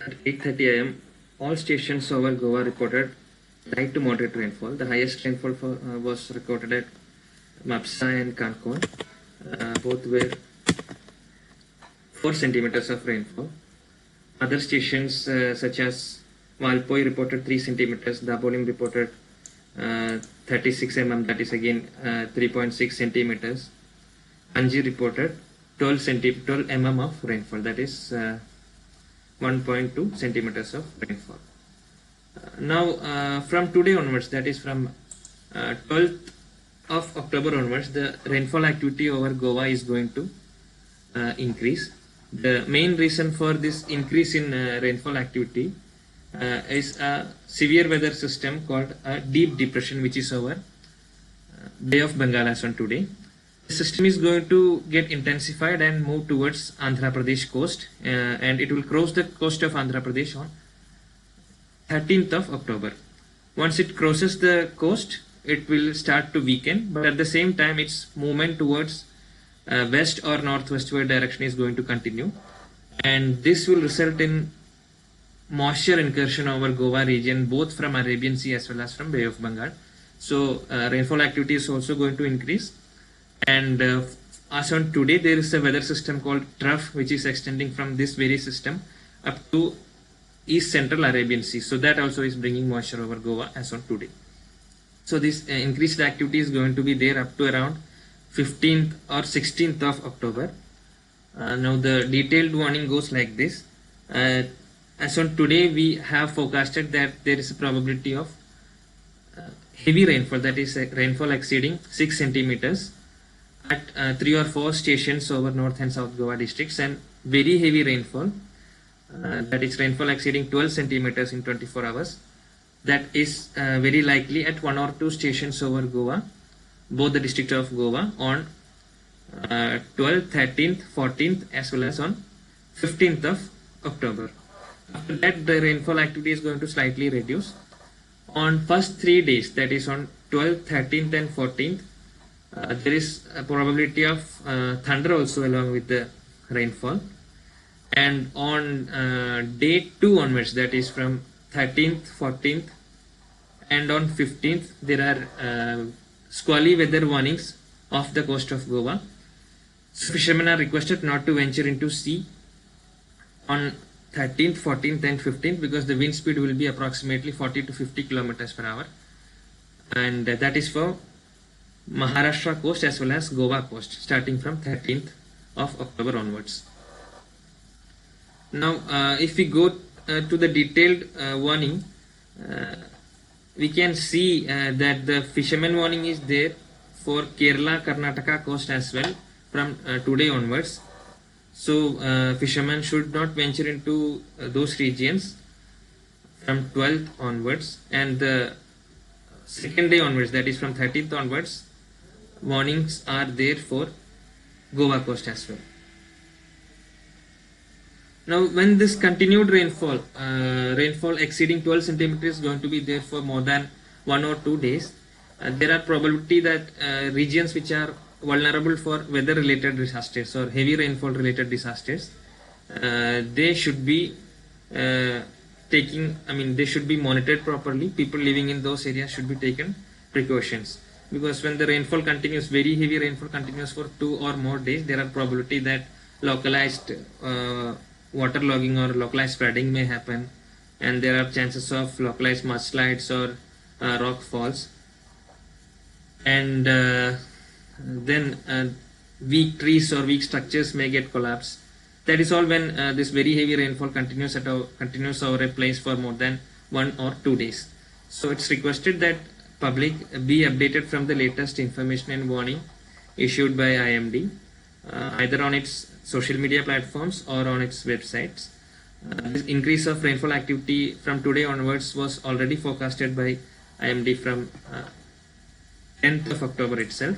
At 8:30 a.m., all stations over Goa reported light to moderate rainfall. The highest rainfall was recorded at Mapsa and Cancun. Both were 4 centimeters of rainfall. Other stations such as Valpoi reported 3 centimeters, Dabolim reported 36 mm, that is again 3.6 centimeters. Anji reported 12 mm of rainfall, that is 1.2 centimeters of rainfall. Now from today onwards, that is from 12th of October onwards, the rainfall activity over Goa is going to increase. The main reason for this increase in rainfall activity is a severe weather system called a deep depression, which is over Bay of Bengal as on today. The system is going to get intensified and move towards Andhra Pradesh coast, and it will cross the coast of Andhra Pradesh on 13th of October. Once it crosses the coast, it will start to weaken, but at the same time its movement towards west or northwestward direction is going to continue, and this will result in moisture incursion over Goa region, both from Arabian Sea as well as from Bay of Bengal. So rainfall activity is also going to increase, and as on today there is a weather system called trough which is extending from this very system up to east central Arabian Sea. So that also is bringing moisture over Goa as on today. So this increased activity is going to be there up to around 15th or 16th of October. Now the detailed warning goes like this. As on today, we have forecasted that there is a probability of heavy rainfall, that is rainfall exceeding 6 centimeters at 3 or 4 stations over North and South Goa districts, and very heavy rainfall, that is rainfall exceeding 12 centimeters in 24 hours. That is very likely at 1 or 2 stations over Goa, both the district of Goa, on 12th, 13th, 14th as well as on 15th of October. After that, the rainfall activity is going to slightly reduce. On first 3 days, that is on 12th, 13th and 14th, there is a probability of thunder also along with the rainfall. And on day 2 onwards, that is from 13th, 14th and on 15th, there are squally weather warnings off the coast of Goa. So fishermen are requested not to venture into sea on 13th, 14th and 15th because the wind speed will be approximately 40 to 50 kilometers per hour, and that is for Maharashtra coast as well as Goa coast starting from 13th of October onwards. Now if we go to the detailed warning, we can see that the fisherman warning is there for Kerala, Karnataka coast as well from today onwards. So fishermen should not venture into those regions from 12th onwards, and the second day onwards, that is from 13th onwards, warnings are there for Goa coast as well. Now when this continued rainfall exceeding 12 centimeters is going to be there for more than 1 or 2 days, there are probability that regions which are vulnerable for weather related disasters or heavy rainfall related disasters, they should be they should be monitored properly. People living in those areas should be taken precautions, because when the rainfall continues, very heavy rainfall continues for 2 or more days, there are probability that localized waterlogging or localized flooding may happen, and there are chances of localized mudslides or rock falls, and then weak trees or weak structures may get collapsed. That is all when this very heavy rainfall continues over a place for more than 1 or 2 days. So it's requested that public be updated from the latest information and warning issued by IMD, either on its social media platforms or on its websites. This increase of rainfall activity from today onwards was already forecasted by IMD from 10th of October itself.